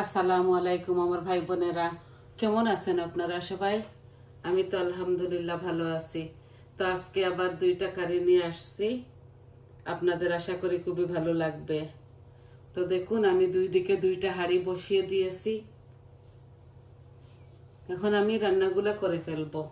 আসসালামু আলাইকুম আমার ভাই বোনেরা, কেমন আছেন আপনারা সবাই? আমি তো আলহামদুলিল্লাহ ভালো আছি। তো আজকে আবার দুইটা কারি নিয়ে আসছি, আপনাদের আশা করি খুবই ভালো লাগবে। তো দেখুন, আমি দুই দিকে দুইটা হাঁড়ি বসিয়ে দিয়েছি। এখন আমি রান্নাগুলো করে ফেলবো।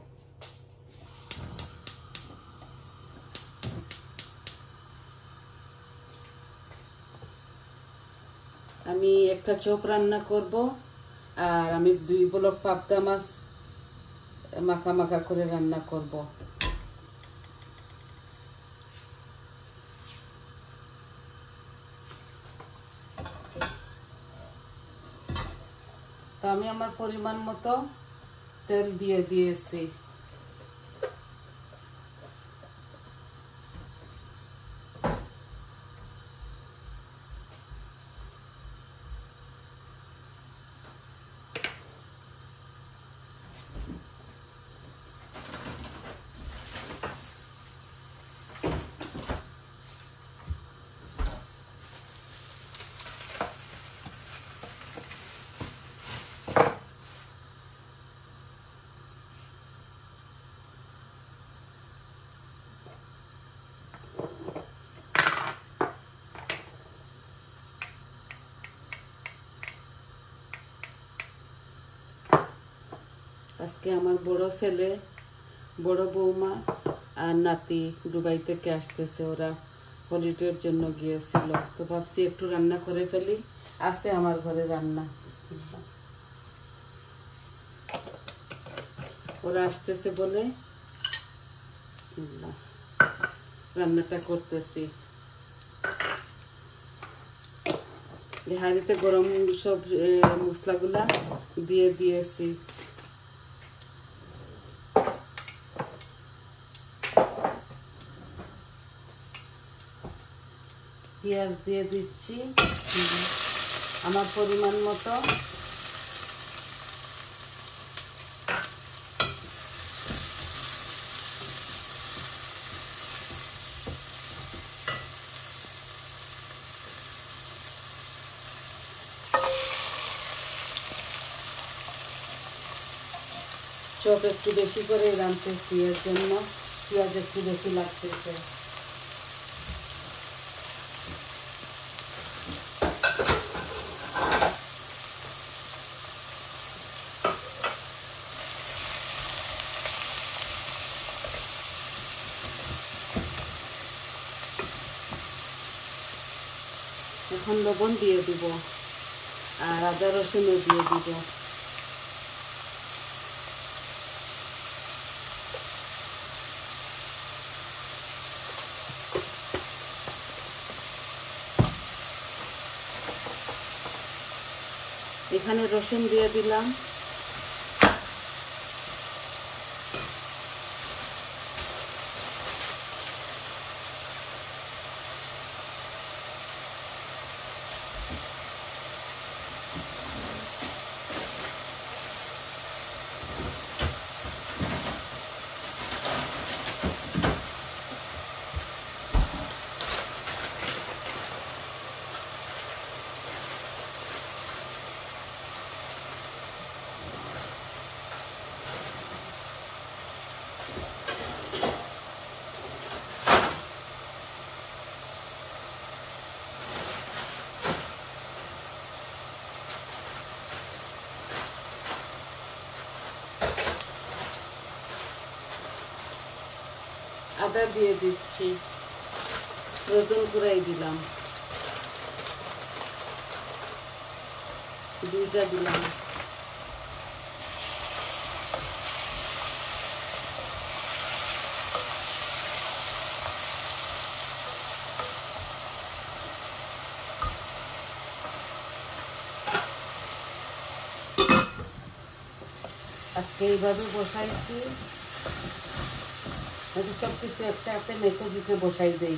আমি একটা চপ রান্না করব, আর আমি 2 ব্লক পাবদা মাছ মাখা মাখা করে রান্না করব। তো আমি আমার পরিমাণ মতো তেল দিয়ে দিয়েছি। আজকে আমার বড় ছেলে, বড় বৌমা আর নাতি দুবাই থেকে আসতেছে। ওরা হলিডের জন্য গিয়েছিল, তো ভাবছি একটু রান্না করে ফেলি। আছে আমার ঘরে রান্না। ওরা আসতেছে বলে রান্নাটা করতেছি। হাঁড়িতে গরম সব মশলাগুলা দিয়ে দিয়েছি। পেঁয়াজ দিয়ে দিচ্ছি আমার পরিমাণ মতো। চপ একটু বেশি করে রাঁধতেছি, এর জন্য পেঁয়াজ একটু বেশি লাগতেছে। এখন লবণ দিয়ে দিব আর আদা রসুনও দিয়ে দিব। এখানে রসুন দিয়ে দিলাম। আদা দিয়ে দিচ্ছি, রসুন কুড়াই দিলাম, দুইটা দিলাম। আজকে এইভাবে বসাইছি, সব কিছু একসাথে মেখে দিতে বসাই দেই।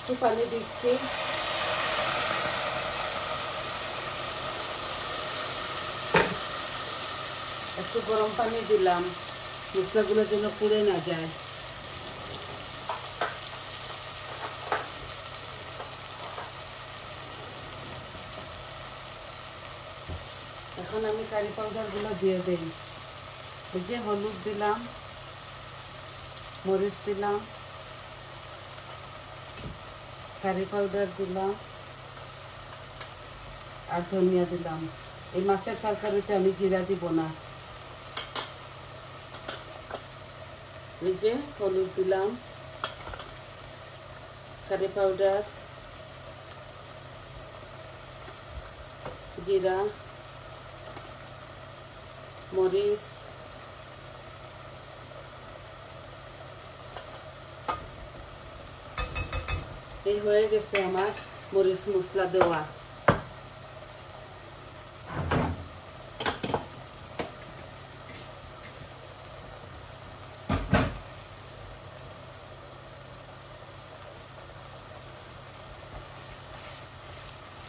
একটু পানি দিচ্ছি। একটু গরম পানি দিলাম, মশলাগুলো যেন পুড়ে না যায়। এখন আমি কারি পাউডারগুলো দিয়ে দিই। এই যে হলুদ দিলাম, মরিচ দিলাম, কারি পাউডার দিলাম আর ধনিয়া দিলাম। এই মাছের তরকারিতে আমি জিরা দিব না। এই যে হলুদ দিলাম, কারি পাউডার, জিরা, মরিচ, এই হয়ে গেছে আমার মরিচ মশলা দেওয়া।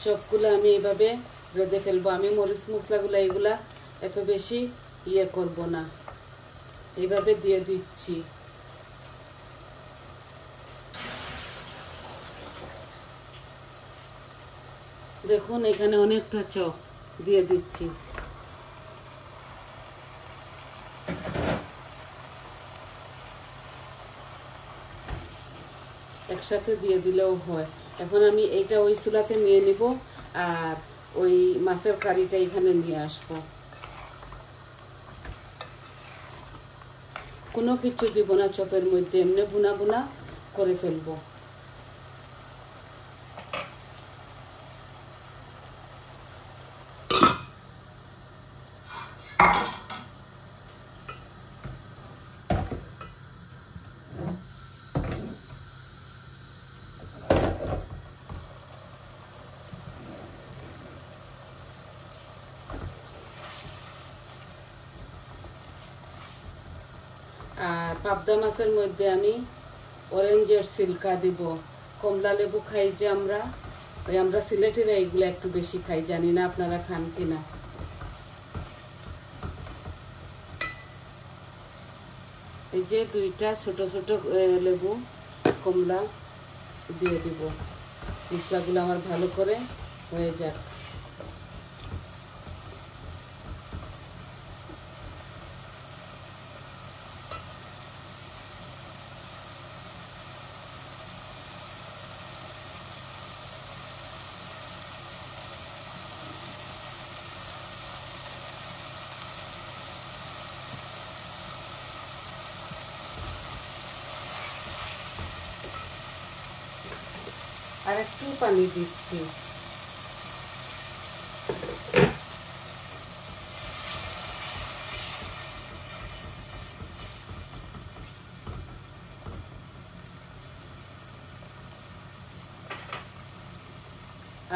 সবগুলো আমি এইভাবে রেঁধে ফেলবো। আমি মরিচ মশলাগুলো এগুলা এত বেশি করব না, এইভাবে দিয়ে দিচ্ছি। দেখুন এখানে অনেকটা চপ দিয়ে দিচ্ছি। একসাথে দিয়ে দিলেও হয়। এখন আমি এইটা ওই চুলাতে নিয়ে নিব আর ওই মাছের কারিটা এখানে নিয়ে আসবো। কোনো কিছু দিব না চপের মধ্যে, এমনি বুনা বুনা করে ফেলবো। আর পাবদা মাছের মধ্যে আমি অরেঞ্জের সিল্কা দিব। কমলা লেবু খাই যে আমরা, ওই আমরা সিলেটেরা এইগুলো একটু বেশি খাই, জানি না আপনারা খান কিনা। এই যে দুইটা ছোট ছোট লেবু কমলা দিয়ে দিব। মশলাগুলো আমার ভালো করে হয়ে যাক। আর একটু পানি দিচ্ছি।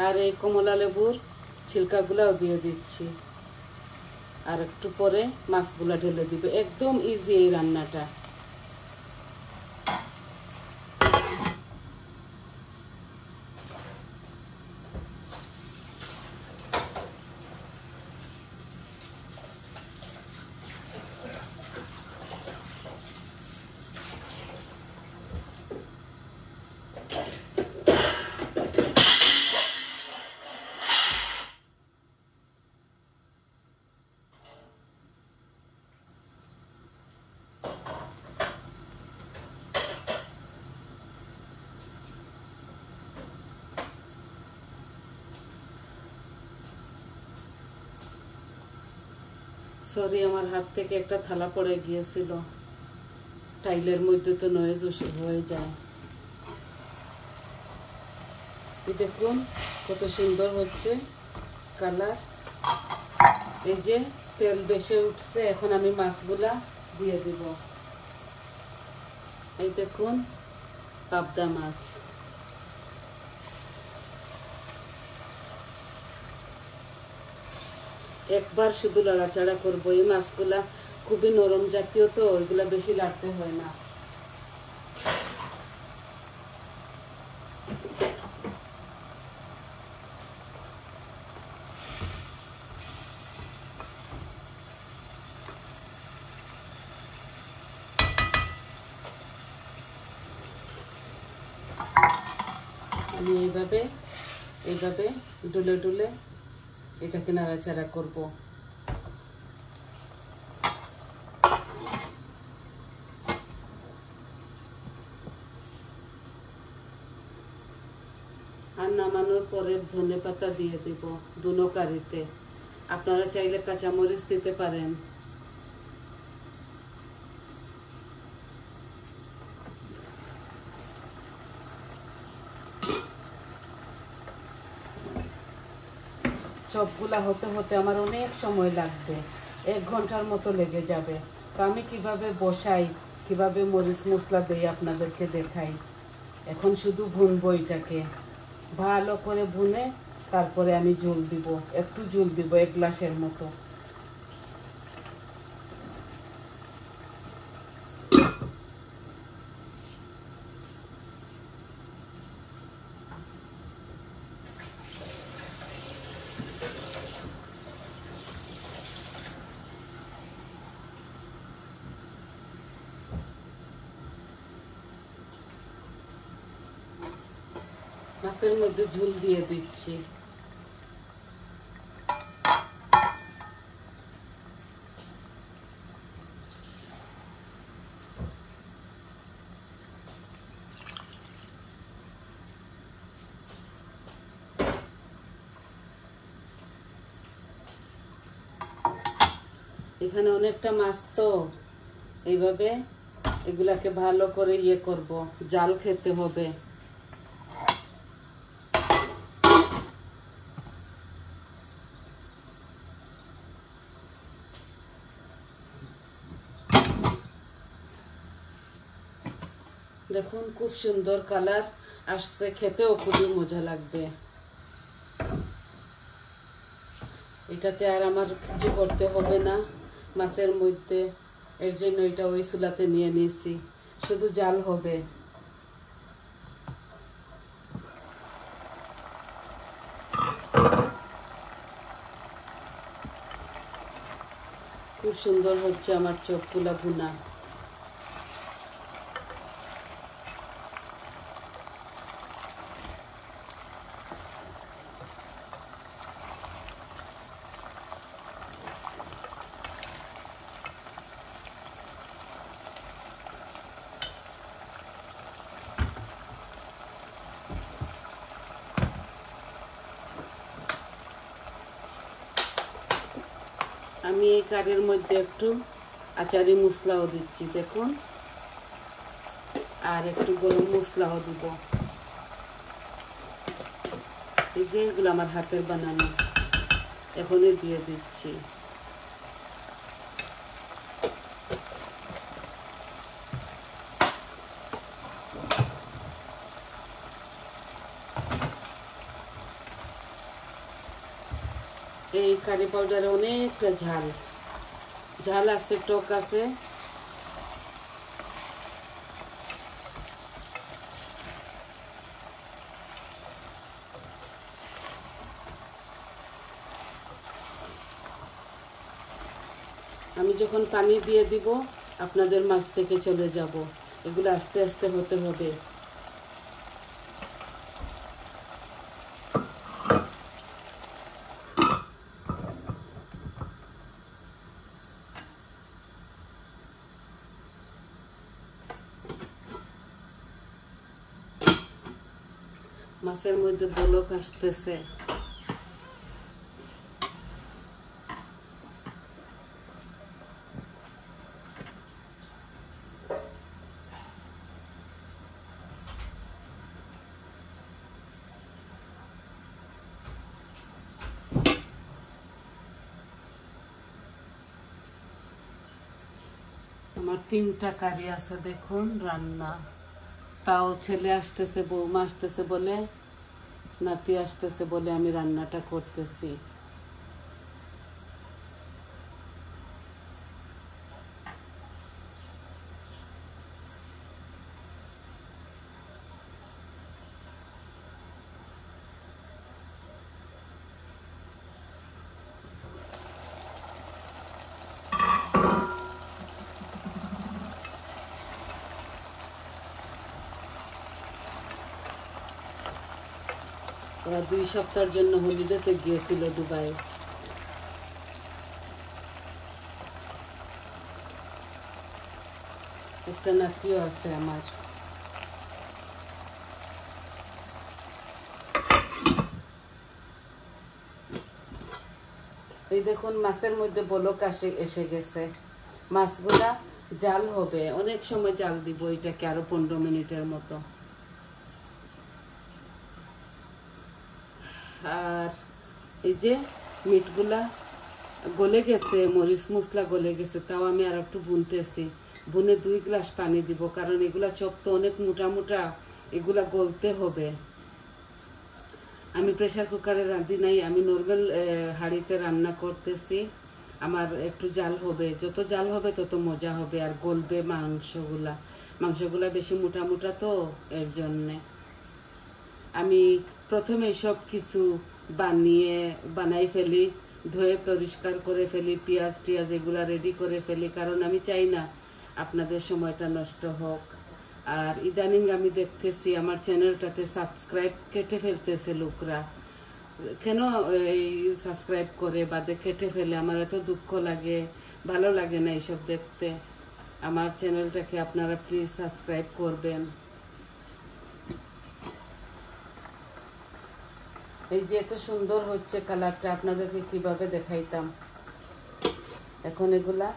আর এই কমলা লেবুর ছিলকাগুলাও দিয়ে দিচ্ছি। আর একটু পরে মাছগুলা ঢেলে দিব। একদম ইজি এই রান্নাটা। সরি, আমার হাত থেকে একটা থালা পড়ে গিয়েছিল। টাইলের মধ্যে তো নয়েজ হয়ে যায়। দেখুন কত সুন্দর হচ্ছে কালার। এই যে তেল বেশি উঠছে, এখন আমি মাছগুলা দিয়ে দিব। এই দেখুন পাবদা মাছ। একবার শুধু লাড়াচাড়া করবো। এই মাছগুলা খুবই নরম জাতীয়, তো ওইগুলা বেশি লাড়তে হয় না। আমি এইভাবে এইভাবে ডুলে ডুলে এটাকে নাড়াচাড়া করব। আর নামানোর পরে ধনেপাতা দিয়ে দিব দুনো কারিতে। আপনারা চাইলে কাঁচামরিচ দিতে পারেন। চপগুলা হতে হতে আমার অনেক সময় লাগবে, 1 ঘন্টার মতো লেগে যাবে। তো আমি কিভাবে বসাই, কিভাবে মরিচ মশলা দেই আপনাদেরকে দেখাই। এখন শুধু ভুনবো এটাকে, ভালো করে ভুনে তারপরে আমি জল দিব, একটু জল দিব 1 গ্লাসের মতো। মাছের মধ্যে ঝোল দিয়ে দিচ্ছি। এখানে অনেকটা মাছ, তো এইভাবে এগুলাকে ভালো করে করব, জাল খেতে হবে। দেখুন খুব সুন্দর কালার আসছে, খেতেও খুবই মজা লাগবে। এটাতে আর আমার কিছু করতে হবে না মাছের মধ্যে, এর জন্য এটা ওই চুলাতে নিয়ে নিয়েছি, শুধু জাল হবে। খুব সুন্দর হচ্ছে আমার চপগুলা ভুনা। আমি এই কারির মধ্যে একটু আচারি মশলাও দিচ্ছি, দেখুন, আর একটু গরম মশলাও দিব। এই যে এগুলো আমার হাতের বানানো, এখনই দিয়ে দিচ্ছি। এই কারি পাউডারে অনেকটা ঝাল ঝাল আছে, টক আছে। আমি যখন পানি দিয়ে দিব আপনাদের মাছ থেকে চলে যাব, এগুলো আস্তে আস্তে হতে হবে। মাছের মধ্যে বলক আসতেছে। আমার 3টা কারি আছে দেখুন রান্না, তাও ছেলে আসতেছে, বৌমা আসতেছে বলে, নাতি আসতেছে বলে আমি রান্নাটা করতেছি। ওরা 2 সপ্তাহের জন্য হলিডেতে গিয়েছিল দুবাই। একটা নাতিও আছে আমার। এই দেখুন মাছের মধ্যে বলক এসে গেছে। মাছগুলা জাল হবে, অনেক সময় জাল দিব এটাকে, আরো 15 মিনিটের মতো। আর এই যে মিটগুলা গলে গেছে, মরিচ মশলা গলে গেছে, তাও আমি আর একটু বুনতেছি। বুনে 2 গ্লাস পানি দিব, কারণ এগুলা চপ তো অনেক মোটা মোটা, এগুলা গলতে হবে। আমি প্রেসার কুকারে রাঁধি নাই, আমি নর্মাল হাঁড়িতে রান্না করতেছি। আমার একটু জাল হবে, যত জাল হবে তত মজা হবে, আর গলবে মাংসগুলা বেশি মোটা মোটা তো, এর জন্যে আমি প্রথমে সব কিছু বানাই ফেলি, ধুয়ে পরিষ্কার করে ফেলি, পেঁয়াজ টিয়াজ এগুলা রেডি করে ফেলি, কারণ আমি চাই না আপনাদের সময়টা নষ্ট হোক। আর ইদানিং আমি দেখতেছি আমার চ্যানেলটাতে সাবস্ক্রাইব কেটে ফেলতেছে লোকরা। কেন এই সাবস্ক্রাইব করে বাদে কেটে ফেলে? আমার এত দুঃখ লাগে, ভালো লাগে না এইসব দেখতে। আমার চ্যানেলটাকে আপনারা প্লিজ সাবস্ক্রাইব করবেন। এই যে এত সুন্দর হচ্ছে কালারটা, আপনাদেরকে কিভাবে দেখাইতাম। এখন এগুলা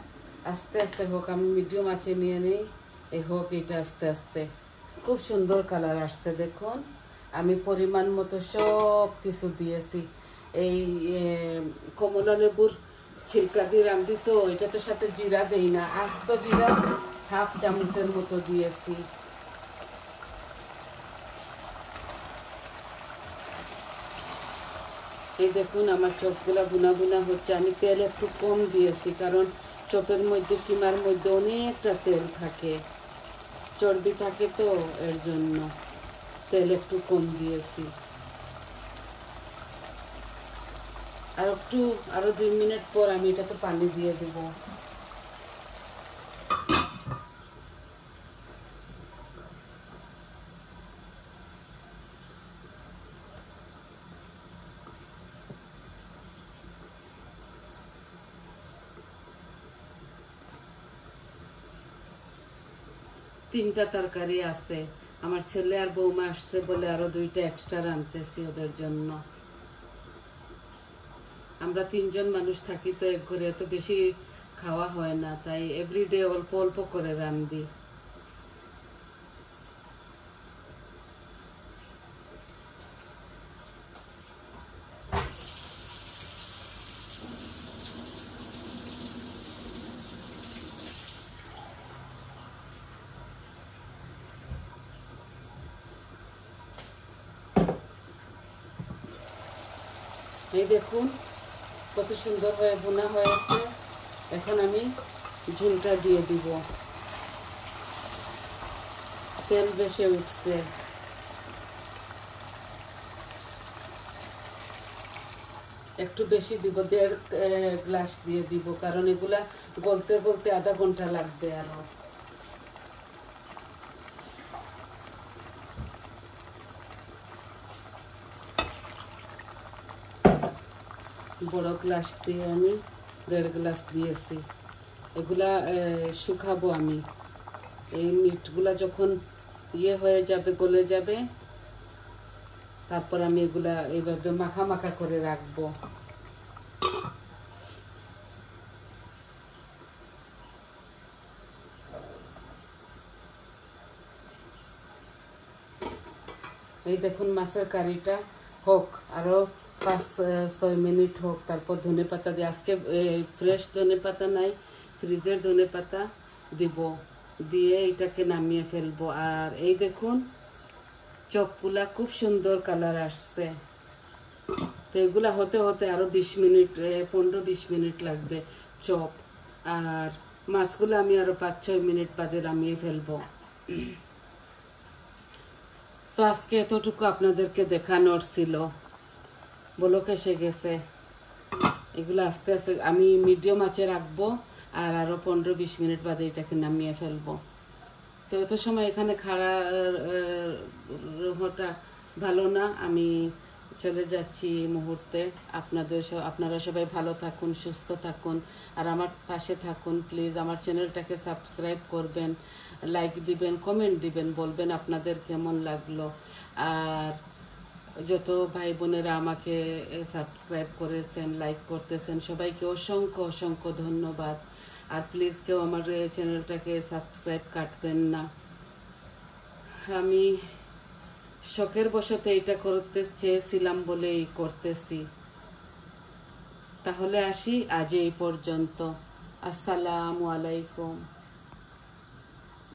আস্তে আস্তে হোক, আমি মিডিয়াম আঁচে নিয়ে নেই, এই হোক এটা আস্তে আস্তে। খুব সুন্দর কালার আসছে দেখুন। আমি পরিমাণ মতো সব কিছু দিয়েছি। এই কমলা লেবুর ছিলকা দিয়ে রাঁধি তো, এটাতে সাথে জিরা দেই না, আস্ত জিরা 1/2 চামচের মতো দিয়েছি। এই দেখুন আমার চপগুলা বুনা বুনা হচ্ছে। আমি তেল একটু কম দিয়েছি, কারণ চপের মধ্যে কিমার মধ্যে অনেকটা তেল থাকে, চর্বি থাকে তো, এর জন্য তেল একটু কম দিয়েছি। আরো 2 মিনিট পর আমি এটাতে পানি দিয়ে দেব। তিনটা তরকারি আছে, আমার ছেলে আর বৌমা আসছে বলে আরো 2টা এক্সট্রা রাঁধতেছি ওদের জন্য। আমরা 3 জন মানুষ থাকি তো এক ঘরে, এত বেশি খাওয়া হয় না, তাই এভরিডে অল্প অল্প করে রাঁধি। এই দেখুন কত সুন্দর হয়ে বোনা হয়েছে। এখন আমি ঝুলটা দিয়ে দিব। তেল বেশি উঠছে, একটু বেশি দিব, 1.5 গ্লাস দিয়ে দিব, কারণ এগুলা গলতে গলতে আধা ঘন্টা লাগবে আরো। বড় গ্লাস দিয়ে আমি 1.5 গ্লাস দিয়েছি। এগুলা শুকাবো আমি। এই মিটগুলা যখন হয়ে যাবে, গলে যাবে, তারপর আমি এগুলা এইভাবে মাখা মাখা করে রাখবো। এই দেখুন মাছের কারিটা হোক, আরো 5-6 মিনিট হোক, তারপর ধনে পাতা দিয়ে, আজকে ফ্রেশ ধনে পাতা নাই, ফ্রিজের ধনে পাতা দিব, দিয়ে এটাকে নামিয়ে ফেলবো। আর এই দেখুন চপগুলা খুব সুন্দর কালার আসছে। তো এগুলা হতে হতে আরো 20 মিনিট, 15-20 মিনিট লাগবে চপ। আর মাছগুলো আমি আরো 5-6 মিনিট বাদে নামিয়ে ফেলবো। তো আজকে এতটুকু আপনাদেরকে দেখানোর ছিল। বলক এসে গেছে। এগুলো আস্তে আস্তে আমি মিডিয়াম আঁচে রাখবো, আর আরো 15-20 মিনিট বাদে এটাকে নামিয়ে ফেলবো। তো এত সময় এখানে খাড়া হওয়াটা ভালো না, আমি চলে যাচ্ছি এই মুহূর্তে। আপনারা সবাই ভালো থাকুন, সুস্থ থাকুন, আর আমার পাশে থাকুন। প্লিজ আমার চ্যানেলটাকে সাবস্ক্রাইব করবেন, লাইক দিবেন, কমেন্ট দিবেন, বলবেন আপনাদের কেমন লাগলো। আর যত ভাই বোনেরা আমাকে সাবস্ক্রাইব করেছেন, লাইক করতেছেন, সবাইকে অসংখ্য অসংখ্য ধন্যবাদ। আর প্লিজ কেউ আমার চ্যানেলটাকে সাবস্ক্রাইব কাটবেন না। আমি শখের বশতে এটা করতে চেয়েছিলাম বলেই করতেছি। তাহলে আসি, আজ এই পর্যন্ত। আসসালামু আলাইকুম।